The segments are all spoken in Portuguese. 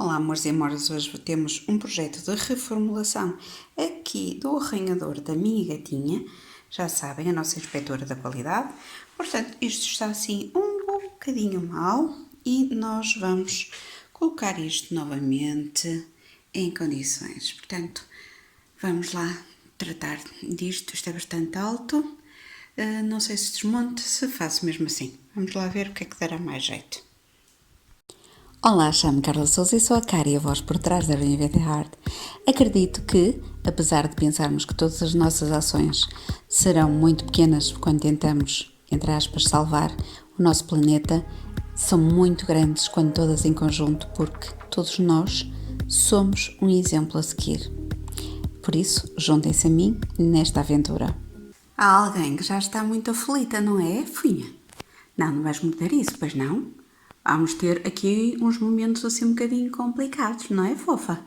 Olá, amores e amoras, hoje temos um projeto de reformulação aqui do arranhador da minha gatinha, já sabem, a nossa inspetora da qualidade. Portanto, isto está assim um bocadinho mal e nós vamos colocar isto novamente em condições. Portanto, vamos lá tratar disto, isto é bastante alto, não sei se desmonte, se faço mesmo assim. Vamos lá ver o que é que dará mais jeito. Olá, chamo-me Carla Souza e sou a cara e a voz por trás da Reinvent Heart. Acredito que, apesar de pensarmos que todas as nossas ações serão muito pequenas quando tentamos, entre aspas, salvar o nosso planeta, são muito grandes quando todas em conjunto, porque todos nós somos um exemplo a seguir. Por isso, juntem-se a mim nesta aventura. Há alguém que já está muito aflita, não é, filha? Não vais mudar isso, pois não? Vamos ter aqui uns momentos assim um bocadinho complicados, não é, fofa?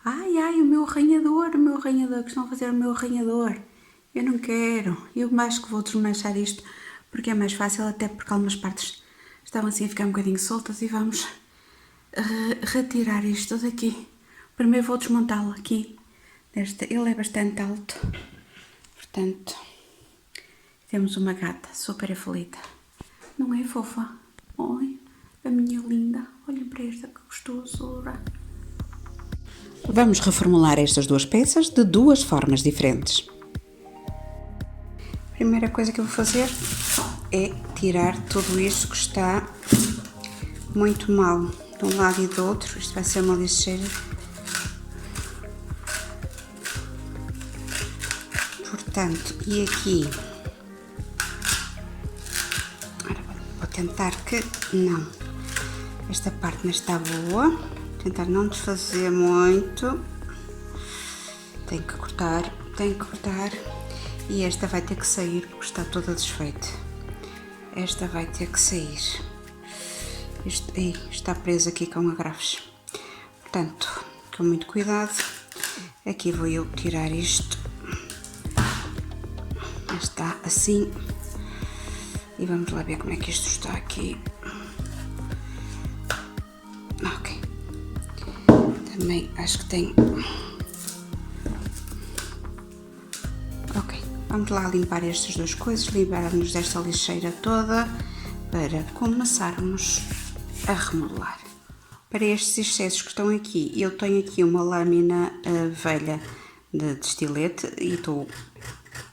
Ai, o meu arranhador, que estão a fazer o meu arranhador. Eu não quero, eu mais que vou desmanchar isto, porque é mais fácil, até porque algumas partes estavam assim a ficar um bocadinho soltas e vamos retirar isto daqui. Primeiro vou desmontá-lo aqui. Ele é bastante alto, portanto, temos uma gata super aflita. Não é, fofa? Oi, a minha linda, olhem para esta que gostosura. Vamos reformular estas duas peças de duas formas diferentes. A primeira coisa que eu vou fazer é tirar tudo isto que está muito mal de um lado e do outro. Isto vai ser uma lixeira. Portanto, e aqui vou tentar que não, esta parte não está boa, tentar não desfazer muito, tenho que cortar e esta vai ter que sair porque está toda desfeita, esta vai ter que sair, isto está preso aqui com agrafos, portanto, com muito cuidado, aqui vou eu tirar isto, está assim. E vamos lá ver como é que isto está aqui. Ok. Também acho que tem... Ok. Vamos lá limpar estas duas coisas, limpar-nos desta lixeira toda para começarmos a remodelar. Para estes excessos que estão aqui, eu tenho aqui uma lâmina velha de estilete e estou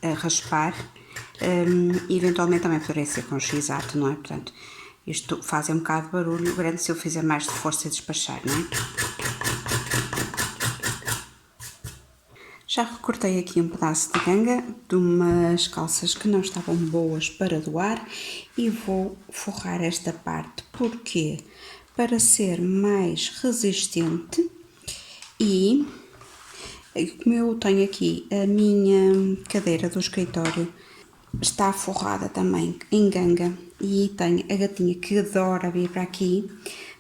a raspar. Eventualmente também poderia ser com X-Acto, não é? Portanto, isto faz um bocado de barulho grande se eu fizer mais de força e despachar, não é? Já recortei aqui um pedaço de ganga de umas calças que não estavam boas para doar e vou forrar esta parte. Porquê? Para ser mais resistente e como eu tenho aqui a minha cadeira do escritório está forrada também em ganga e tenho a gatinha que adora vir para aqui,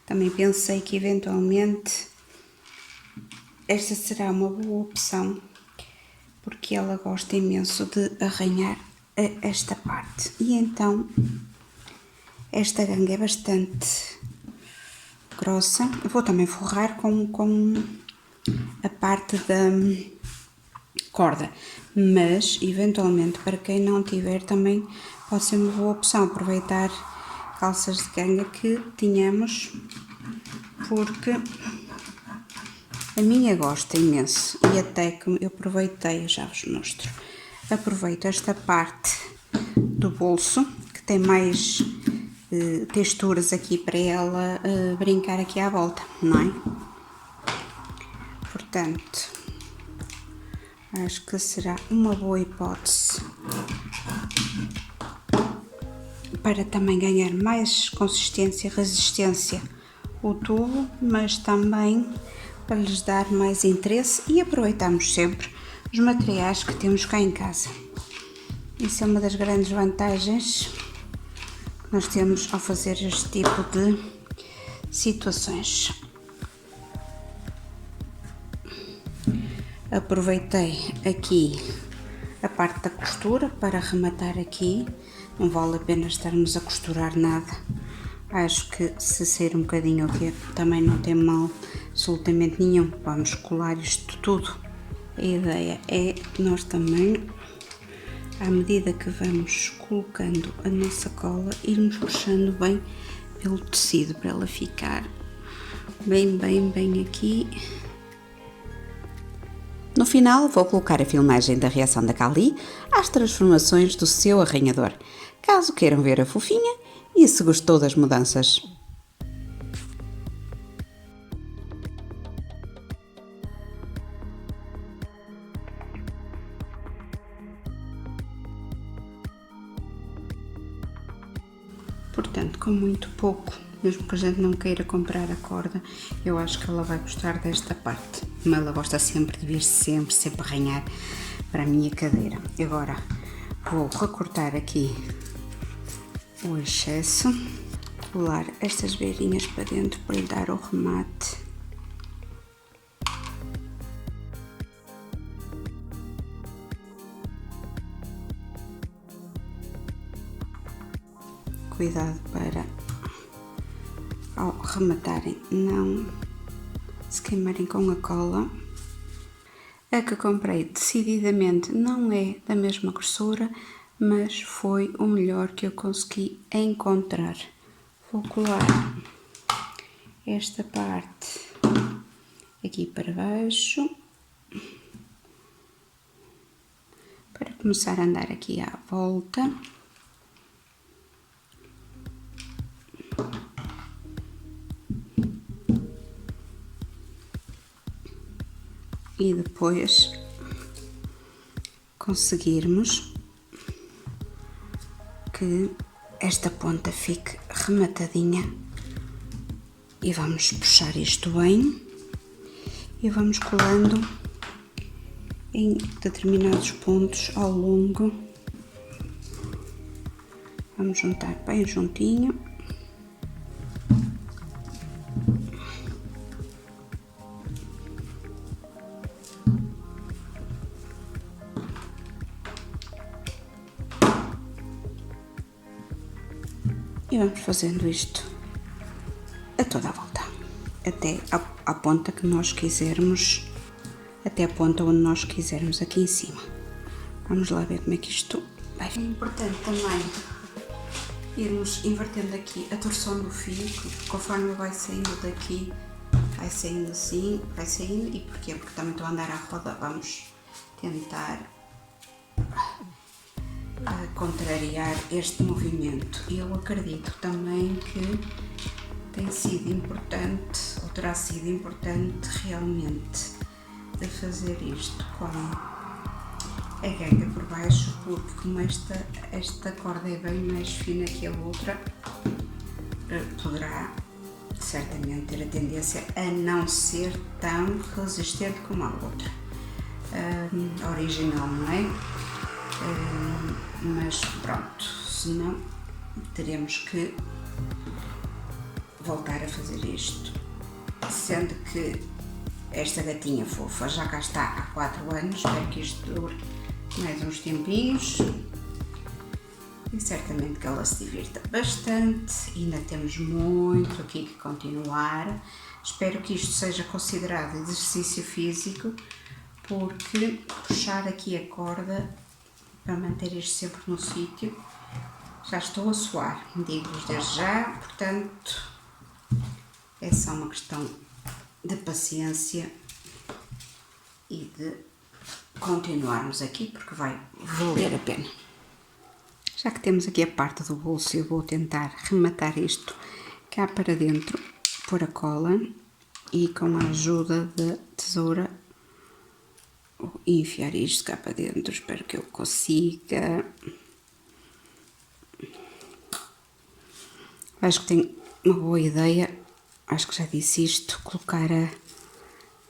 também pensei que eventualmente esta será uma boa opção porque ela gosta imenso de arranhar esta parte e então esta ganga é bastante grossa. Eu vou também forrar com a parte da corda, mas eventualmente para quem não tiver também pode ser uma boa opção aproveitar calças de ganga que tínhamos, porque a minha gosta imenso e até que eu aproveitei, já vos mostro, aproveito esta parte do bolso que tem mais texturas aqui para ela brincar aqui à volta, não é? Portanto, acho que será uma boa hipótese para também ganhar mais consistência e resistência o tubo, mas também para lhes dar mais interesse e aproveitarmos sempre os materiais que temos cá em casa. Isso é uma das grandes vantagens que nós temos ao fazer este tipo de situações. Aproveitei aqui a parte da costura para arrematar aqui, não vale a pena estarmos a costurar nada Acho que se sair um bocadinho aqui também não tem mal absolutamente nenhum. Vamos colar isto tudo. A ideia é nós também, à medida que vamos colocando a nossa cola, irmos puxando bem pelo tecido para ela ficar bem aqui. No final, vou colocar a filmagem da reação da Cali às transformações do seu arranhador, caso queiram ver a fofinha e se gostou das mudanças. Portanto, com muito pouco, mesmo que a gente não queira comprar a corda, eu acho que ela vai gostar desta parte. Como ela gosta sempre de vir sempre arranhar para a minha cadeira. Agora vou recortar aqui o excesso, colar estas beirinhas para dentro para lhe dar o remate. Cuidado para, ao rematarem, não se queimarem com a cola. A que comprei decididamente não é da mesma grossura, mas foi o melhor que eu consegui encontrar. Vou colar esta parte aqui para baixo, para começar a andar aqui à volta. E depois conseguirmos que esta ponta fique rematadinha e vamos puxar isto bem e vamos colando em determinados pontos ao longo. Vamos juntar bem juntinho. E vamos fazendo isto a toda a volta, até à ponta que nós quisermos, até a ponta onde nós quisermos aqui em cima. Vamos lá ver como é que isto vai. É importante também irmos invertendo aqui a torção do fio, conforme vai saindo daqui, vai saindo assim, vai saindo. E porquê? Porque também estou a andar à roda, vamos tentar contrariar este movimento. E eu acredito também que tem sido importante, ou terá sido importante realmente, de fazer isto com a ganga por baixo, porque como esta corda é bem mais fina que a outra, poderá certamente ter a tendência a não ser tão resistente como a outra, a original, não é? Mas pronto, senão teremos que voltar a fazer isto, sendo que esta gatinha fofa já cá está há 4 anos, espero que isto dure mais uns tempinhos e certamente que ela se divirta bastante. Ainda temos muito aqui que continuar, espero que isto seja considerado exercício físico, porque puxar aqui a corda para manter isto sempre no sítio, já estou a suar, digo-vos desde já, portanto é só uma questão de paciência e de continuarmos aqui, porque vai valer a pena. Já que temos aqui a parte do bolso, eu vou tentar rematar isto cá para dentro, pôr a cola e com a ajuda da tesoura e enfiar isto cá para dentro. Espero que eu consiga. Acho que tenho uma boa ideia, acho que já disse isto, colocar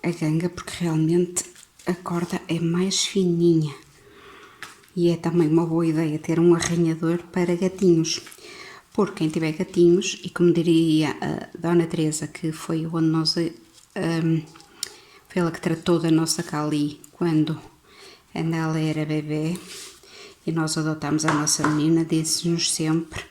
a ganga, porque realmente a corda é mais fininha e é também uma boa ideia ter um arranhador para gatinhos, porque quem tiver gatinhos, e como diria a Dona Teresa, que foi onde nós foi ela que tratou da nossa Cali quando ainda ela era bebê e nós adotámos a nossa menina, disse-nos sempre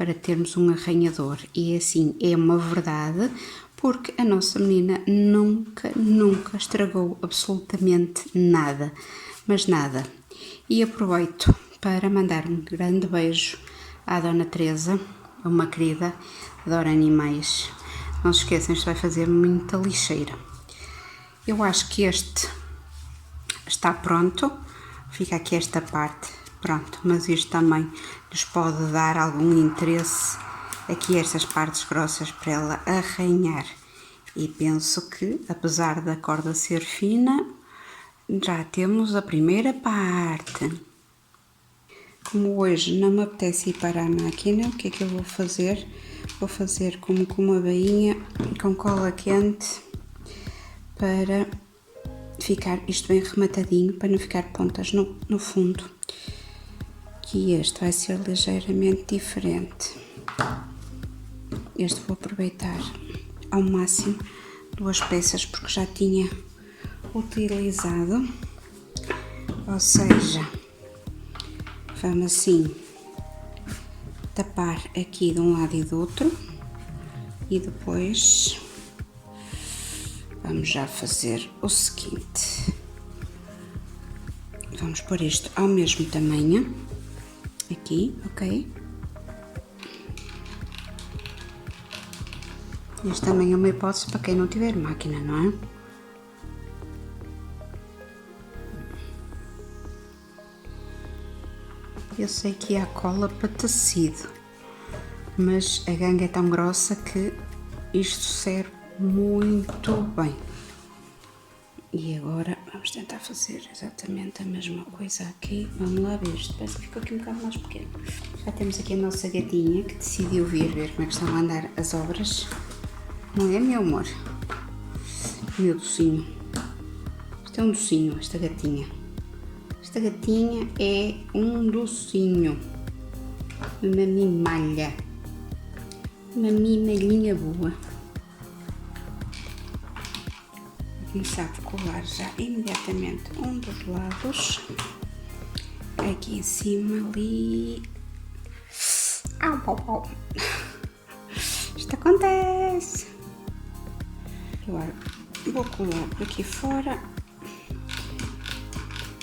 para termos um arranhador. E assim, é uma verdade, porque a nossa menina nunca estragou absolutamente nada, mas nada. E aproveito para mandar um grande beijo à Dona Teresa, uma querida, adora animais. Não se esqueçam, isto vai fazer muita lixeira. Eu acho que este está pronto, fica aqui esta parte, pronto, mas isto também nos pode dar algum interesse, aqui estas partes grossas para ela arranhar. E penso que, apesar da corda ser fina, já temos a primeira parte. Como hoje não me apetece ir para a máquina, o que é que eu vou fazer? Vou fazer como com uma bainha com cola quente para ficar isto bem rematadinho, para não ficar pontas no fundo. Que este vai ser ligeiramente diferente. Este vou aproveitar ao máximo 2 peças porque já tinha utilizado, ou seja, vamos assim tapar aqui de um lado e do outro e depois vamos já fazer o seguinte, vamos pôr isto ao mesmo tamanho aqui, ok? Este também é uma hipótese para quem não tiver máquina, não é? Eu sei que há cola para tecido, mas a ganga é tão grossa que isto serve muito bem. E agora vamos tentar fazer exatamente a mesma coisa aqui. Vamos lá ver, isto parece que ficou aqui um bocado mais pequeno. Já temos aqui a nossa gatinha que decidiu vir ver como é que estão a andar as obras. Não é, meu amor? Meu docinho. Isto é um docinho, esta gatinha. Esta gatinha é um docinho. Uma mimalha. Uma mimalhinha boa. Vou começar a colar já imediatamente um dos lados. Aqui em cima, ali. Au, au, au. Isto acontece. Agora vou colar por aqui fora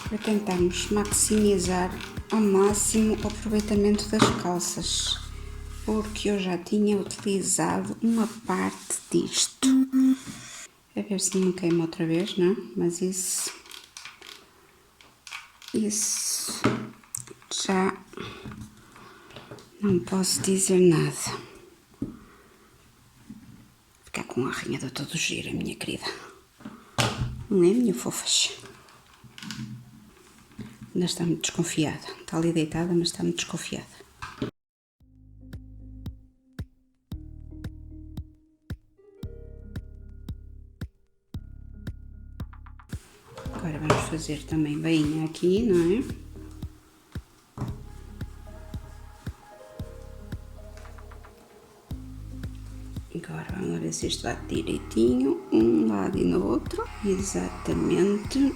para tentarmos maximizar ao máximo o aproveitamento das calças, porque eu já tinha utilizado uma parte disto. A ver se não me queima outra vez, não? Mas isso já não posso dizer nada. Ficar com um arranhador todo giro, minha querida. Não é, minha fofas? Ainda está muito desconfiada. Está ali deitada, mas está muito desconfiada. Agora vamos fazer também bainha aqui, não é? Agora vamos ver se isto bate direitinho, um lado e no outro. Exatamente.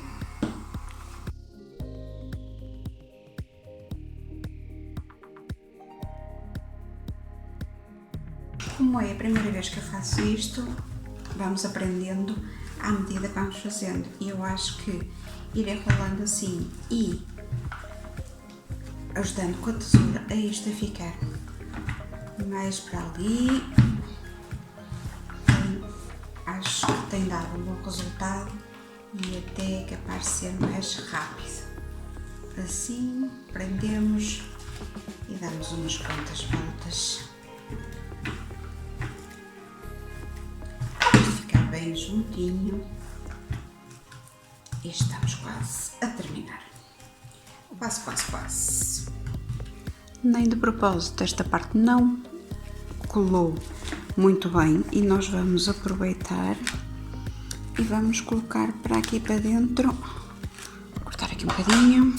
Como é a primeira vez que eu faço isto, vamos aprendendo à medida que vamos fazendo. E eu acho que ir enrolando assim e ajudando com a tesoura a isto a ficar mais para ali, acho que tem dado um bom resultado e até é capaz de ser mais rápido. Assim, prendemos e damos umas quantas voltas. Isto ficar bem juntinho e estamos quase a terminar. Quase. Nem de propósito, esta parte não colou muito bem e nós vamos aproveitar e vamos colocar para aqui para dentro, cortar aqui um bocadinho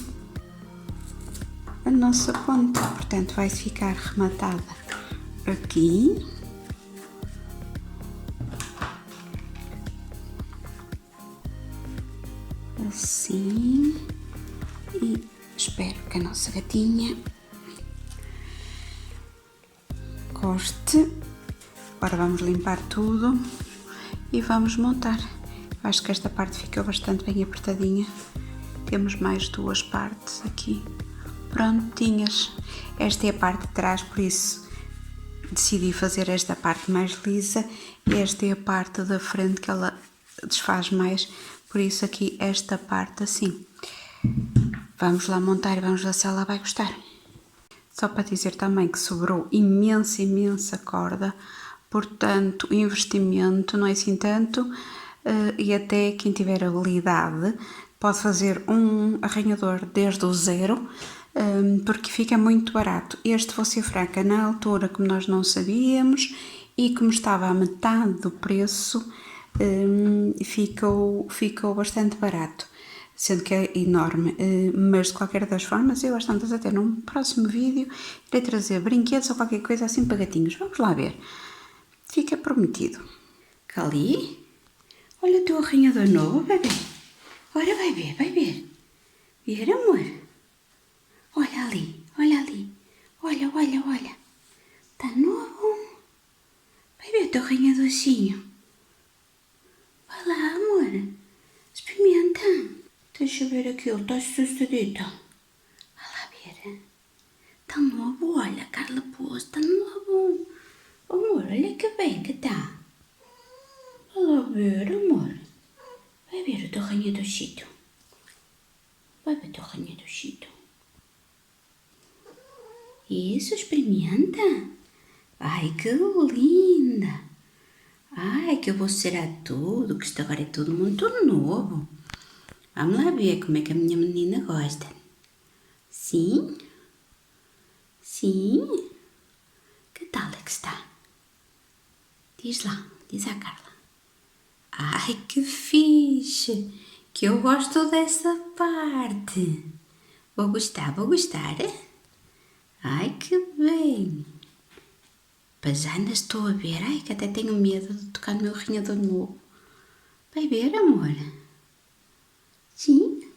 a nossa ponta, portanto vai ficar rematada aqui. Assim, e espero que a nossa gatinha goste. Agora vamos limpar tudo e vamos montar. Acho que esta parte ficou bastante bem apertadinha. Temos mais 2 partes aqui prontinhas. Esta é a parte de trás, por isso decidi fazer esta parte mais lisa, e esta é a parte da frente que ela desfaz mais, por isso aqui esta parte assim. Vamos lá montar e vamos ver se ela vai gostar. Só para dizer também que sobrou imensa corda, portanto o investimento não é assim tanto, e até quem tiver habilidade pode fazer um arranhador desde o zero, porque fica muito barato. Este, vou ser franca, na altura como nós não sabíamos e como estava a metade do preço, ficou bastante barato, sendo que é enorme, mas de qualquer das formas eu às tantas até num próximo vídeo irei trazer brinquedos ou qualquer coisa assim para gatinhos. Vamos lá ver, fica prometido. Cali, olha o teu arranhador novo, bebê. Ora, vai ver, ver, amor. Olha ali, olha, tá novo. Vai ver o teu arranhadorzinho. Vai lá, amor, experimenta. Deixa eu ver aquilo, está assustadita. Vai lá ver. Está novo, olha, Carla pôs, está novo. Amor, olha que bem que está. Vai lá ver, amor. Vai ver o teu arranhadorcito. Vai ver o teu arranhadorcito. Isso, experimenta. Ai, que linda. Ai, que eu vou cheirar tudo, que isto agora é tudo muito novo. Vamos lá ver como é que a minha menina gosta. Sim? Sim? Que tal é que está? Diz lá, diz à Carla. Ai, que fixe! Que eu gosto dessa parte. Vou gostar? Ai, que bem! Pois já ainda estou a ver. Ai, que até tenho medo de tocar no meu arranhador novo. Vai ver, amor? Sim?